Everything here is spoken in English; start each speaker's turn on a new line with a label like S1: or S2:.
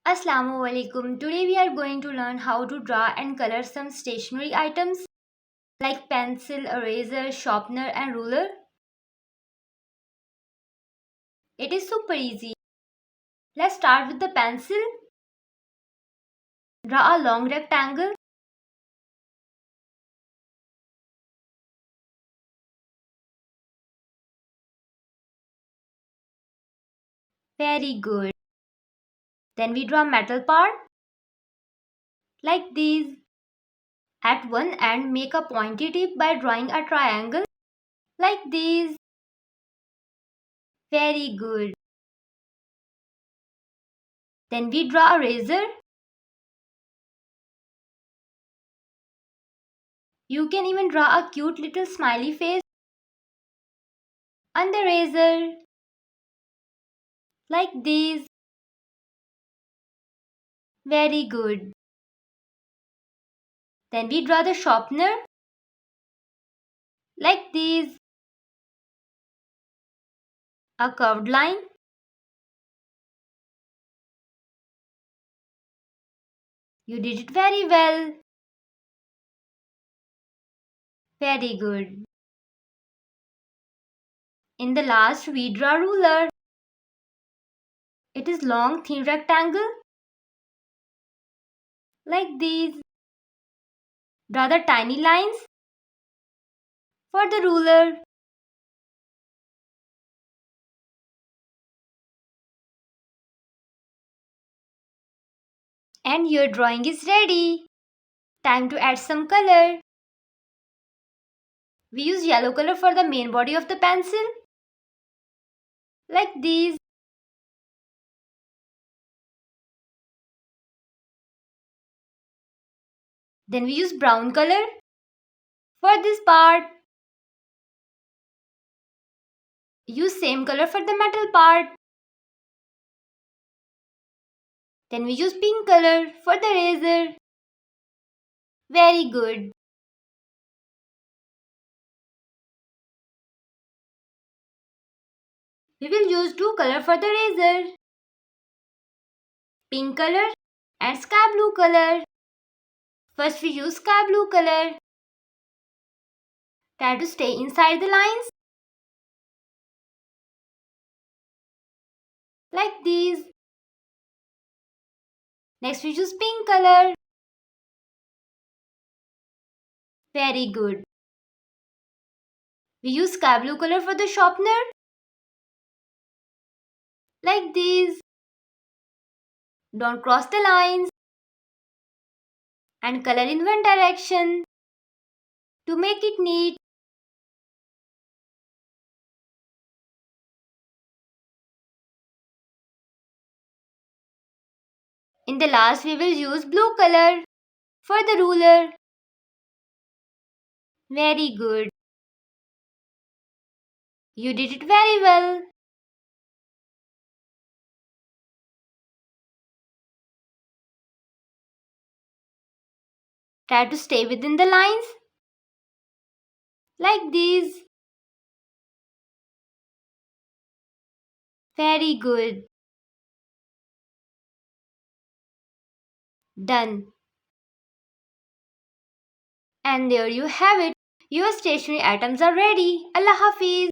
S1: Assalamualaikum. Today we are going to learn how to draw and color some stationery items like pencil, eraser, sharpener and ruler. It is super easy. Let's start with the pencil. Draw a long rectangle. Very good. Then we draw metal part like these. At one end make a pointy tip by drawing a triangle like these. Very good. Then we draw a razor. You can even draw a cute little smiley face on the razor like these. Very good. Then we draw the sharpener like these. A curved line. You did it very well. Very good. In the last we draw ruler. It is long thin rectangle like these. Draw the tiny lines for the ruler. And your drawing is ready. Time to add some color. We use yellow color for the main body of the pencil like these. Then we use brown color for this part. Use same color for the metal part. Then we use pink color for the razor. Very good. We will use two color for the razor. Pink color and sky blue color. First we use sky blue color. Try to stay inside the lines. Like these. Next we use pink color. Very good. We use sky blue color for the sharpener. Like these. Don't cross the lines. And color in one direction to make it neat. In the last we will use blue color for the ruler. Very good. You did it very well. Try to stay within the lines. Like these. Very good. Done. And there you have it. Your stationery items are ready. Allah Hafiz.